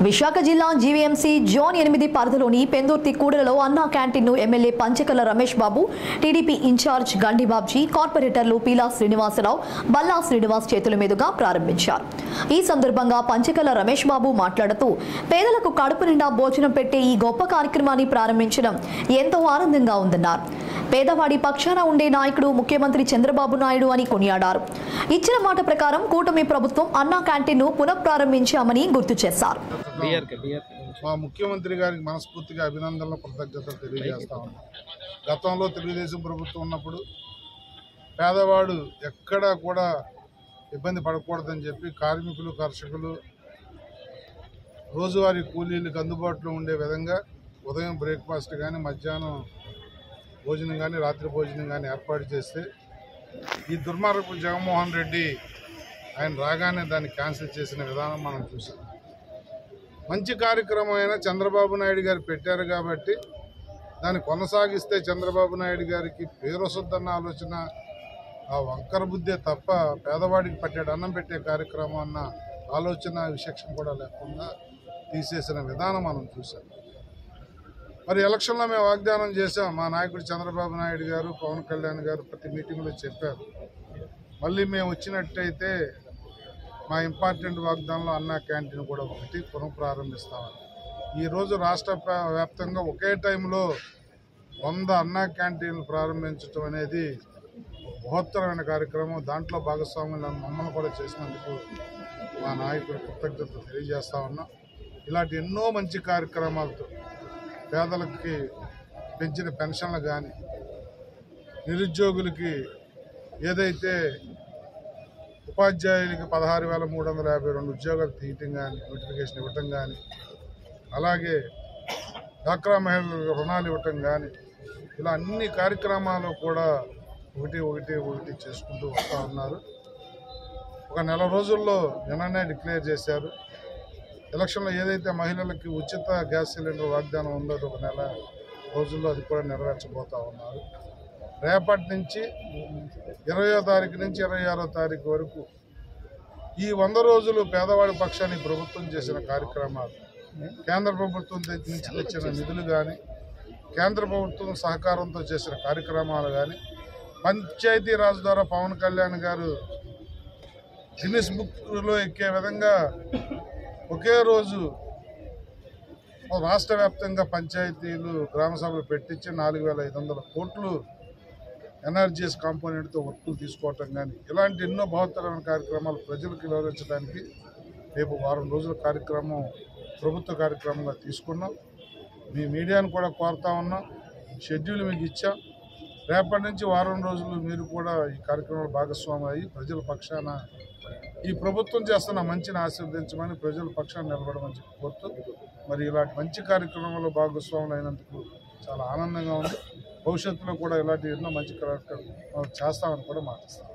విశాఖ జిల్లా GVMC zone 8 పరిధిలోని పెందుర్తి కూడలలో అన్నా క్యాంటీన్ను MLA Panchakala Ramesh Babu, TDP incharge గండి బాబ్జీ, కార్పొరేటర్లు పీలా శ్రీనివాసరావు, బల్లా శ్రీనివాస్ చేతుల మీదుగా ప్రారంభించారు. ఈ సందర్భంగా పంచకల రమేష్ బాబు మాట్లాడుతూ, పేదలకు కడుపు నిండా భోజనం పెట్టే ఈ గొప్ప కార్యక్రమాన్ని ప్రారంభించడం ఎంతో ఆనందంగా ఉందన్నారు. పేదవాడి పక్షాన ఉండే నాయకుడు ముఖ్యమంత్రి చంద్రబాబు నాయుడు అని కొనియాడారు. ఇచ్చిన మాట ప్రకారం కూటమి ప్రభుత్వం అన్నా క్యాంటీన్ను పునఃప్రారంభించామని గుర్తు చేశారు. మా ముఖ్యమంత్రి గారికి మనస్ఫూర్తిగా అభినందనలు, కృతజ్ఞతలు తెలియజేస్తా ఉన్నాం. గతంలో తెలుగుదేశం ప్రభుత్వం ఉన్నప్పుడు పేదవాడు ఎక్కడా కూడా ఇబ్బంది పడకూడదని చెప్పి కార్మికులు, కర్షకులు రోజువారీ కూలీలకు అందుబాటులో ఉండే విధంగా ఉదయం బ్రేక్ఫాస్ట్ కానీ, మధ్యాహ్నం భోజనం కానీ, రాత్రి భోజనం కానీ ఏర్పాటు చేస్తే ఈ దుర్మార్గపు జగన్మోహన్ రెడ్డి ఆయన రాగానే దాన్ని క్యాన్సిల్ చేసిన విధానం మనం చూసాం. మంచి కార్యక్రమం అయినా చంద్రబాబు నాయుడు గారు పెట్టారు కాబట్టి దాన్ని కొనసాగిస్తే చంద్రబాబు నాయుడు గారికి పేరు వస్తుందన్న ఆలోచన, ఆ వంకర బుద్ధే తప్ప పేదవాడికి పట్టాడు అన్నం పెట్టే కార్యక్రమం అన్న ఆలోచన, విచక్షణ కూడా లేకుండా తీసేసిన విధానం మనం చూసాం. మరి ఎలక్షన్లో మేము వాగ్దానం చేసాం. మా నాయకుడు చంద్రబాబు నాయుడు గారు, పవన్ కళ్యాణ్ గారు ప్రతి మీటింగ్లో చెప్పారు, మళ్ళీ మేము వచ్చినట్టయితే మా ఇంపార్టెంట్ వాగ్దానంలో అన్నా క్యాంటీన్ కూడా ఒకటి పునఃప్రారంభిస్తామని. ఈరోజు రాష్ట్ర వ్యాప్తంగా ఒకే టైంలో 100 అన్నా క్యాంటీన్లు ప్రారంభించడం అనేది బృహత్తరమైన కార్యక్రమం. దాంట్లో భాగస్వాములు మమ్మల్ని కూడా చేసినందుకు మా నాయకుడు కృతజ్ఞతలు తెలియజేస్తా ఉన్నాం. ఇలాంటి ఎన్నో మంచి కార్యక్రమాలతో పేదలకి పెంచిన పెన్షన్లు కానీ, నిరుద్యోగులకి ఏదైతే ఉపాధ్యాయులకి 16,352 ఉద్యోగాలు తీయటం కానీ, నోటిఫికేషన్ ఇవ్వటం కానీ, అలాగే డ్వాక్రా మహిళలకు రుణాలు ఇవ్వటం కానీ, ఇలా అన్ని కార్యక్రమాలు కూడా ఒకటి చేసుకుంటూ వస్తూ ఉన్నారు. ఒక నెల రోజుల్లో నిన్ననే డిక్లేర్ చేశారు. ఎలక్షన్లో ఏదైతే మహిళలకి ఉచిత గ్యాస్ సిలిండర్ వాగ్దానం ఉందో ఒక నెల రోజుల్లో అది కూడా నెరవేర్చబోతూ ఉన్నారు. రేపటి నుంచి 20వ తారీఖు నుంచి 26వ తారీఖు వరకు ఈ 100 రోజులు పేదవాడి పక్షాన్ని ప్రభుత్వం చేసిన కార్యక్రమాలు, కేంద్ర ప్రభుత్వం నుంచి తెచ్చిన నిధులు కానీ, కేంద్ర ప్రభుత్వం సహకారంతో చేసిన కార్యక్రమాలు కానీ, పంచాయతీరాజ్ ద్వారా పవన్ కళ్యాణ్ గారు గిన్నిస్ బుక్లో ఎక్కే విధంగా ఒకే రోజు రాష్ట్ర వ్యాప్తంగా పంచాయతీలు, గ్రామ సభలు పెట్టించి 4,500 కోట్లు ఎనర్జీస్ కాంపోనెంట్తో వర్కులు తీసుకోవటం కానీ, ఇలాంటి ఎన్నో బృహత్తరమైన కార్యక్రమాలు ప్రజలకు వివరించడానికి రేపు వారం రోజుల కార్యక్రమం ప్రభుత్వ కార్యక్రమంగా తీసుకున్నాం. మీ మీడియాను కూడా కోరుతా ఉన్నాం. షెడ్యూల్ మీకు ఇచ్చాం. రేపటి నుంచి వారం రోజులు మీరు కూడా ఈ కార్యక్రమంలో భాగస్వామి అయ్యి ప్రజల పక్షాన ఈ ప్రభుత్వం చేస్తున్న మంచిని ఆశీర్వదించమని, ప్రజల పక్షాన్ని నిలబడమని చెప్పి కోరుతూ, మరి ఇలాంటి మంచి కార్యక్రమంలో భాగస్వాములు అయినందుకు చాలా ఆనందంగా ఉంది. భవిష్యత్తులో కూడా ఇలాంటి ఎన్నో మంచి కార్యక్రమాలు చేస్తామని కూడా మాట్లాస్తాం.